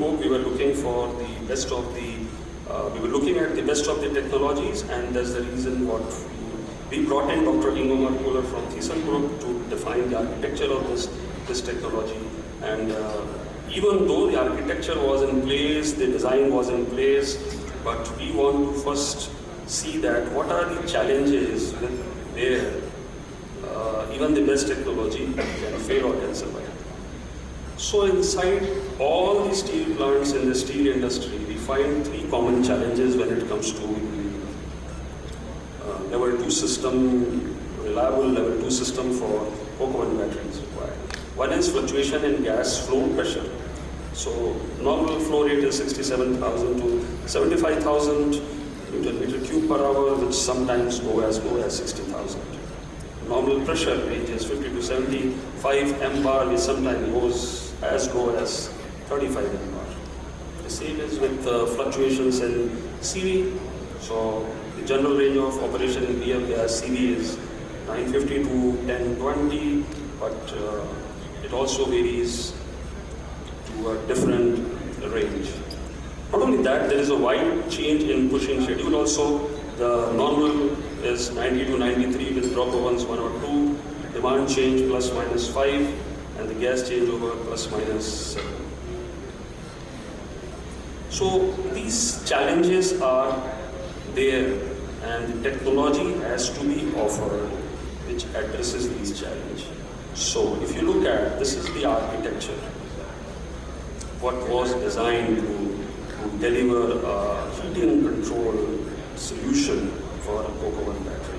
Coke, we were looking for the best of the, we were looking at the best of the technologies, and that's the reason what we brought in Dr. Ingomar Kohler from Thyssen Group to define the architecture of this technology. And even though the architecture was in place, the design was in place, but we want to first see that what are the challenges where even the best technology can fail or can survive. So inside all the steel plants in the steel industry, we find three common challenges when it comes to level 2 system, reliable level 2 system for coke oven batteries required. One is fluctuation in gas flow pressure. So normal flow rate is 67,000 to 75,000 Newton meter cube per hour, which sometimes go as low as 60,000. Normal pressure ranges 50 to 75 mbar, which sometimes goes as low as 35 mbar. The same is with fluctuations in CV. So the general range of operation in BF gas CV is 950 to 1020, but it also varies to a different range. Not only that, there is a wide change in pushing schedule also. The normal is 90 to 93 with drop ovens 1 or 2, demand change plus minus 5, and the gas changeover plus minus 7. So these challenges are there, and the technology has to be offered which addresses these challenges. So if you look at, this is the architecture, what was designed to deliver a heating control solution for a coke oven battery.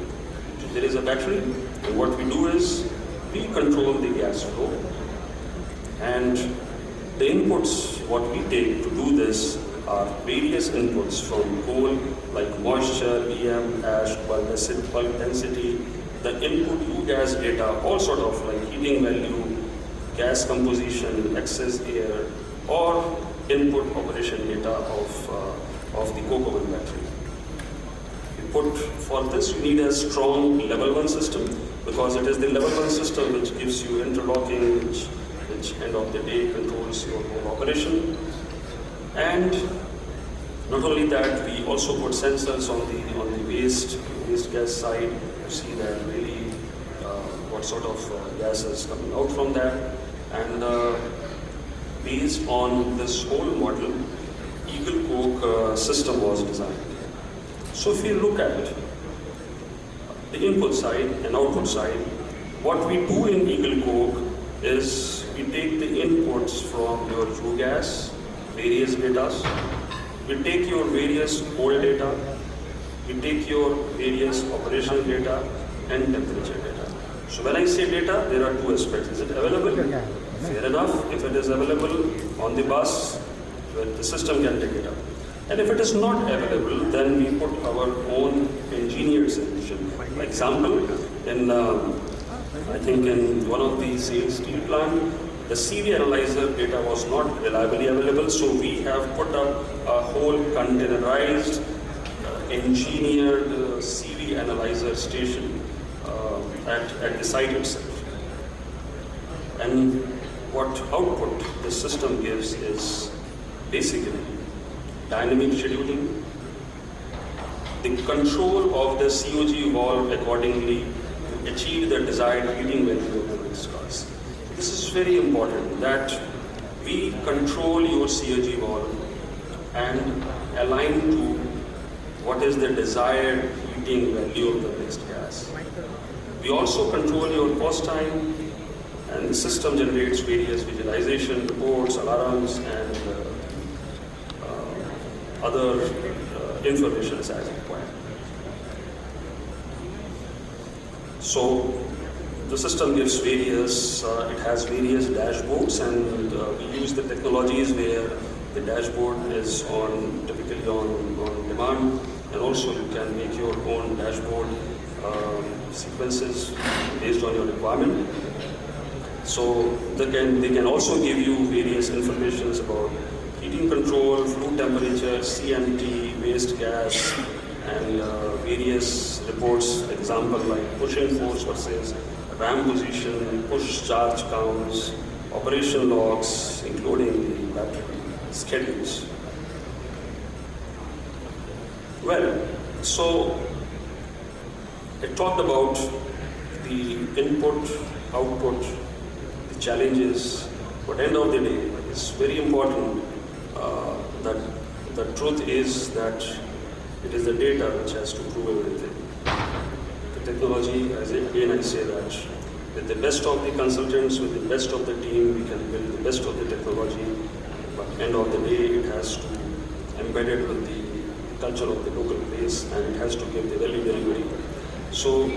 There is a battery, and what we do is we control the gas flow, and the inputs what we take to do this are various inputs from coal like moisture, EM, ash, bulk density, the input U-gas data, all sort of like heating value, gas composition, excess air, or input operation data of the coke oven battery. For this, you need a strong level 1 system, because it is the level 1 system which gives you interlocking, which end of the day controls your whole operation. And not only that, we also put sensors on the waste gas side to see that really what sort of gas is coming out from that. And based on this whole model, Eagle Coke system was designed. So if you look at the input side and output side, what we do in Eagle Coke is we take the inputs from your flue gas, various data, we take your various coal data, we take your various operational data and temperature data. So when I say data, there are two aspects. Is it available? Fair enough. If it is available on the bus, the system can take it up. And if it is not available, then we put our own engineered solution. For example, I think in one of the sales steel plant, the CV analyzer data was not reliably available, so we have put up a whole containerized, engineered CV analyzer station at the site itself. And what output the system gives is basically dynamic scheduling, the control of the COG valve accordingly to achieve the desired heating value of the mixed gas. This is very important, that we control your COG valve and align to what is the desired heating value of the mixed gas. We also control your post time, and the system generates various visualization reports, alarms, and other information as required. So the system gives various, it has various dashboards, and we use the technologies where the dashboard is typically on demand, and also you can make your own dashboard sequences based on your requirement. So they can also give you various information about heating control, flue temperature, CMT, waste gas, and various reports, example like pushing force versus ram position, push charge counts, operation logs, including the battery. schedules. Well, so I talked about the input, output, the challenges, but end of the day, it's very important that the truth is that it is the data which has to prove everything. The technology, as again I say that, with the best of the consultants, with the best of the team, we can build the best of the technology, but end of the day, it has to embed it with the culture of the local place, and it has to give the value delivery. So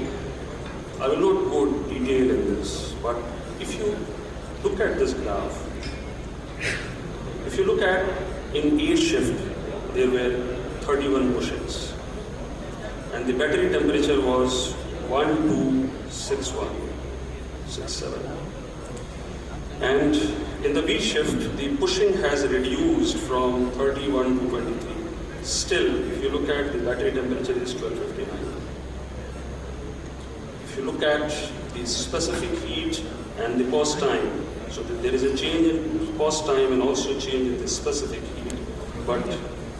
I will not go detail in this, but if you look at this graph, if you look at in A shift, there were 31 push-ins, and the battery temperature was 126167. And in the B shift, the pushing has reduced from 31 to 23. Still, if you look at the battery temperature is 1259. If you look at the specific heat and the pause time, so that there is a change in pause time and also change in the specific heat. But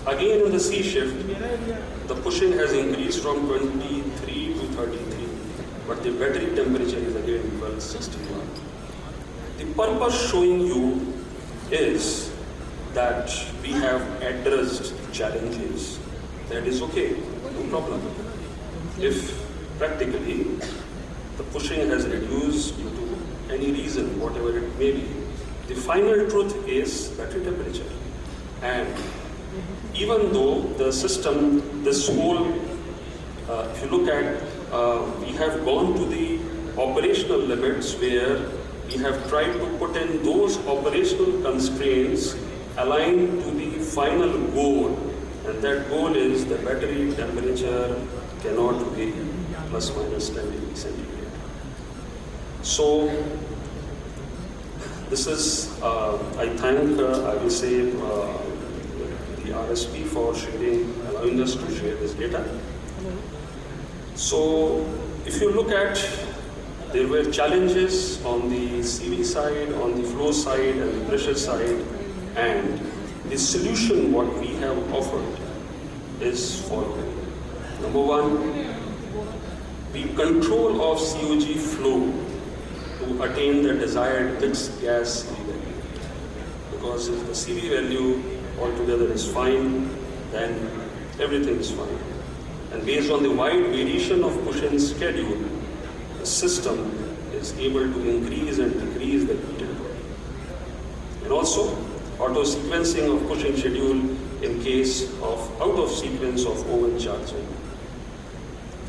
again in the C shift, the pushing has increased from 23 to 33, but the battery temperature is again 1261. The purpose showing you is that we have addressed the challenges. That is okay, no problem. If practically the pushing has reduced due to any reason, whatever it may be, the final truth is battery temperature. And even though the system, this whole, if you look at, we have gone to the operational limits where we have tried to put in those operational constraints aligned to the final goal, and that goal is the battery temperature cannot be plus minus 10 degrees centigrade. So this is, I thank, I will say, the RSP for allowing us to share this data. So if you look at, there were challenges on the CV side, on the flow side, and the pressure side, and the solution what we have offered is following. Number one, the control of COG flow to attain the desired mixed gas CV value. Because if the CV value altogether is fine, then everything is fine. And based on the wide variation of push-in schedule, the system is able to increase and decrease the heat input. And also, auto-sequencing of push-in schedule in case of out-of-sequence of oven charging,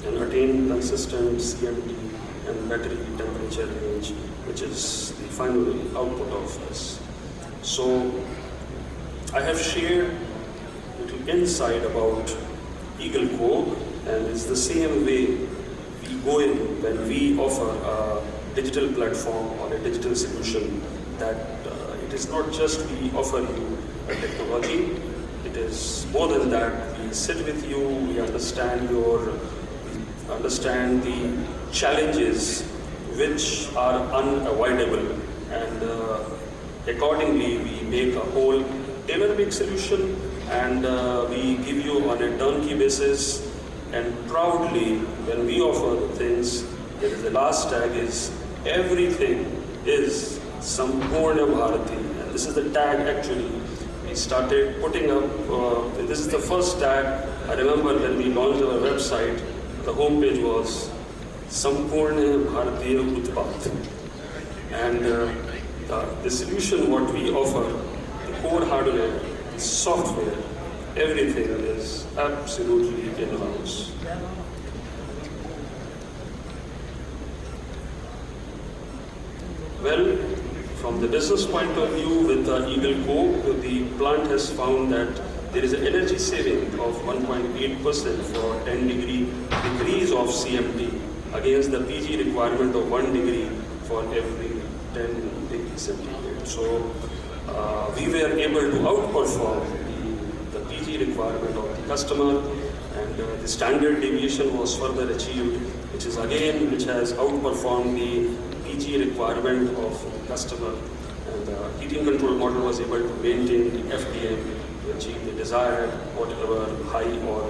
and attain consistent CMT and battery temperature range, which is the final output of this. So I have shared a little insight about Eagle Coke, and it's the same way we go in when we offer a digital platform or a digital solution, that it is not just we offer you a technology, it is more than that. We sit with you, we understand the challenges which are unavoidable, and accordingly we make a whole tailor-made solution, and we give you on a turnkey basis. And proudly, when we offer the things, there is the last tag is everything is Sampurna Bharati, and this is the tag actually we started putting up. This is the first tag. I remember when we launched our website, the homepage was Sampurna Bharatiya Utpad. And the solution what we offer, the core hardware, the software, everything is absolutely in-house. Well, from the business point of view, with Eagle Coke, the plant has found that there is an energy saving of 1.8% for 10 degree decrease of CMT against the PG requirement of 1 degree for every 10 degrees centigrade. So we were able to outperform the PG requirement of the customer, and the standard deviation was further achieved, which has outperformed the PG requirement of the customer, and heating control model was able to maintain the FDM to achieve the desired whatever high or